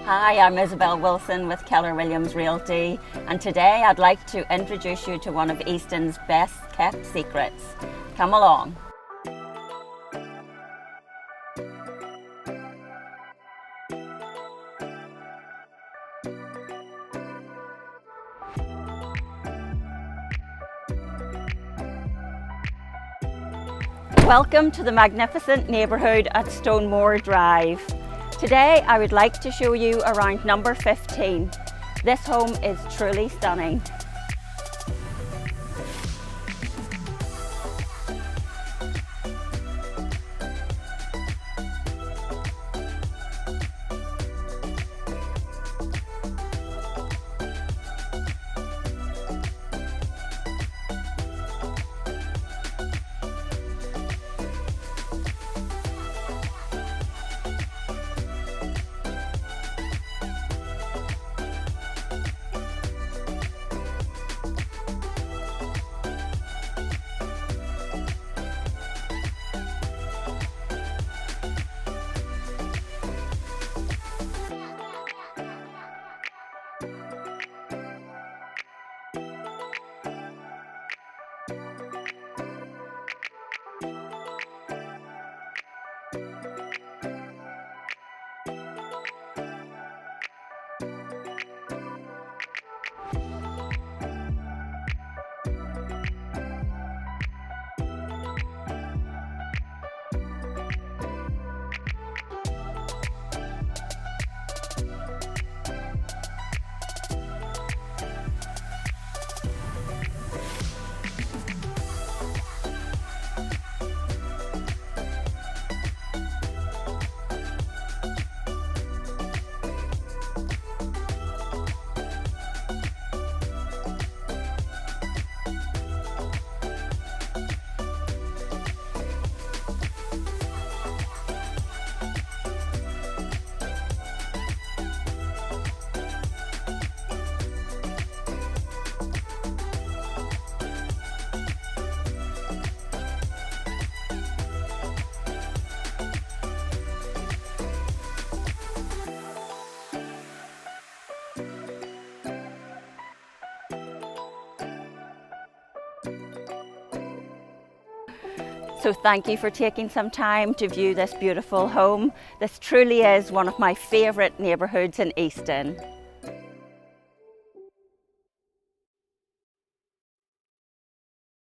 Hi, I'm Isabel Wilson with Keller Williams Realty, and today I'd like to introduce you to one of Easton's best kept secrets. Come along. Welcome to the magnificent neighbourhood at Stonemoor Drive. Today I would like to show you around number 15. This home is truly stunning. So thank you for taking some time to view this beautiful home. This truly is one of my favourite neighbourhoods in Easton.